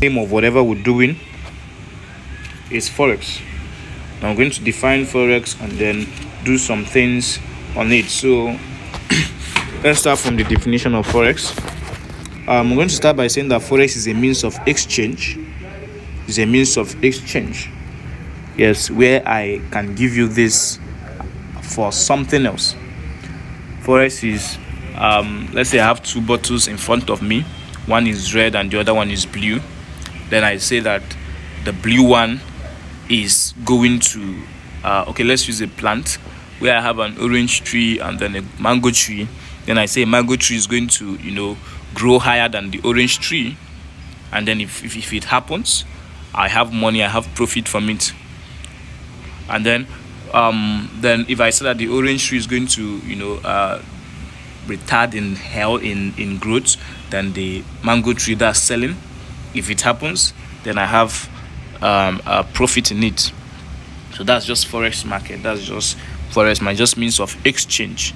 name of whatever we're doing is Forex. Now I'm going to define Forex and then do some things on it. So let's start from the definition of Forex. I'm going to start by saying that Forex is a means of exchange. It's a means of exchange. Yes, where I can give you this for something else. Forex is, let's say I have two bottles in front of me. One is red and the other one is blue. Then I say that the blue one is going to, okay, let's use a plant where I have an orange tree and then a mango tree. Then I say mango tree is going to, grow higher than the orange tree. And then if it happens, I have money, I have profit from it. And then if I say that the orange tree is going to, retard in growth, then the mango tree that's selling, if it happens, then I have a profit in it. So that's just Forex market. That's just Forex market, just means of exchange.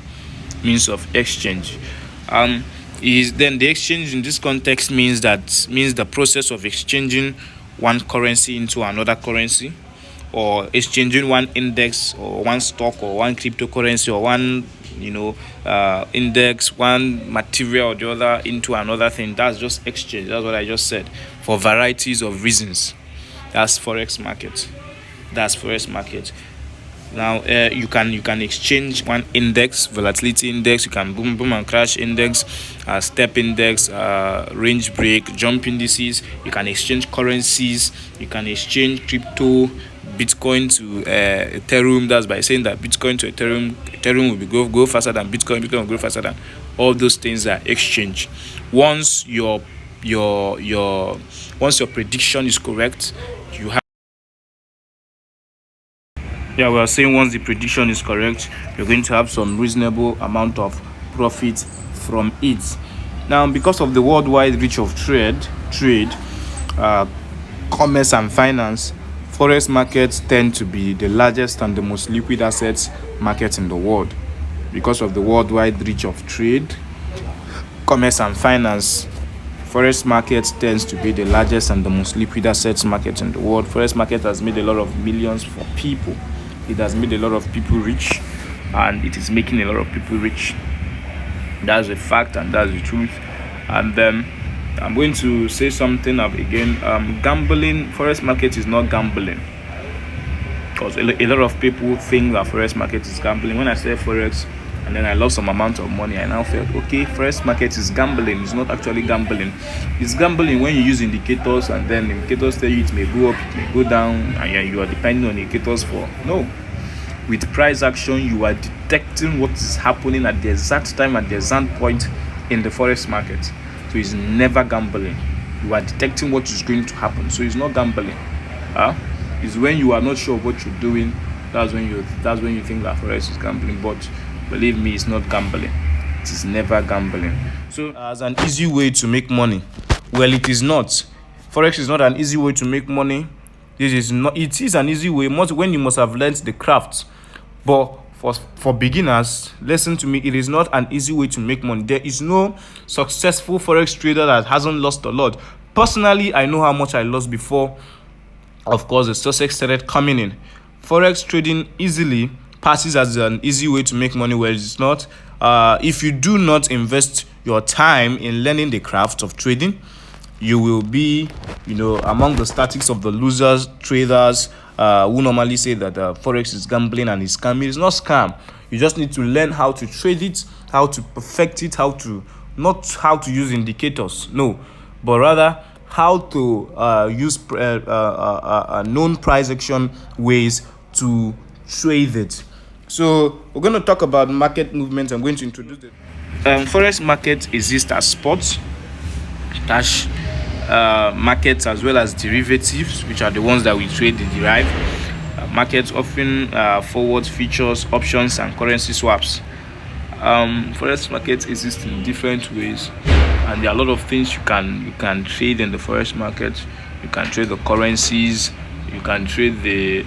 Is then the exchange in this context means the process of exchanging one currency into another currency, or exchanging one index or one stock or one cryptocurrency or one index, one material or the other into another thing. That's just exchange. That's what I just said, for varieties of reasons. That's Forex market. Now you can exchange one index, volatility index. You can boom and crash index, step index, range break, jump indices. You can exchange currencies. You can exchange crypto, Bitcoin to Ethereum. That's by saying that Bitcoin to Ethereum will go faster than Bitcoin. Bitcoin will grow faster than. All those things are exchange. Once your prediction is correct, you have. Yeah, we are saying once the prediction is correct, you're going to have some reasonable amount of profit from it. Now, because of the worldwide reach of trade, commerce and finance, Forex markets tend to be the largest and the most liquid assets market in the world. Because of the worldwide reach of trade, commerce and finance, Forex market tends to be the largest and the most liquid assets market in the world. Forex market has made a lot of millions for people. It has made a lot of people rich, and it is making a lot of people rich. That's a fact, and that's the truth. And then I'm going to say something again. Gambling, Forex market is not gambling, because a lot of people think that Forex market is gambling. When I say Forex and then I lost some amount of money, I now felt, okay, Forex market is gambling. It's not actually gambling. It's gambling when you use indicators, and then indicators tell you it may go up, it may go down, and you are depending on indicators for. No. With price action, you are detecting what is happening at the exact time, at the exact point in the Forex market. So it's never gambling. You are detecting what is going to happen. So it's not gambling. It's when you are not sure of what you're doing. That's when you think that Forex is gambling. But believe me, it's not gambling. It is never gambling. So as an easy way to make money, well, it is not. Forex is not an easy way to make money. It is an easy way when you must have learned the craft. But for beginners, listen to me, it is not an easy way to make money. There is no successful Forex trader that hasn't lost a lot. Personally, I know how much I lost before, of course, the success started coming in. Forex trading easily passes as an easy way to make money, where it's not. If you do not invest your time in learning the craft of trading, you will be, among the statistics of the losers, traders, who normally say that Forex is gambling and is scamming. It's not scam. You just need to learn how to trade it, how to perfect it, not how to use indicators, no, but rather how to use known price action ways to trade it. So we're going to talk about market movements. I'm going to introduce it. Forex market exists as spots, cash markets, as well as derivatives, which are the ones that we trade in DERIV. Markets often forward futures, options, and currency swaps. Forex markets exist in different ways, and there are a lot of things you can trade in the Forex market. You can trade the currencies. You can trade the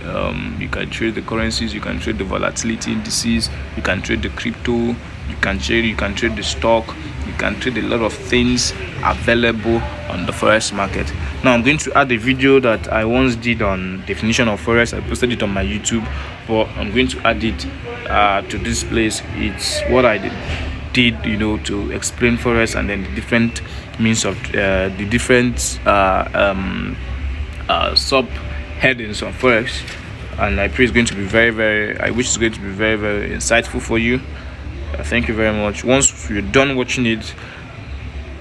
currencies. You can trade the volatility indices. You can trade the crypto. You can trade the stock. You can trade a lot of things available on the Forex market. Now I'm going to add a video that I once did on definition of forex. I posted it on my YouTube, but I'm going to add it to this place. It's what I did, to explain forex, and then the different means of the different sub headings on forex. And I pray it's going to be I wish it's going to be very, very insightful for you. Thank you very much. Once you're done watching it,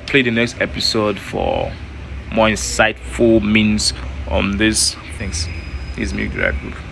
play the next episode for more insightful means on these things. This is me, DERIV.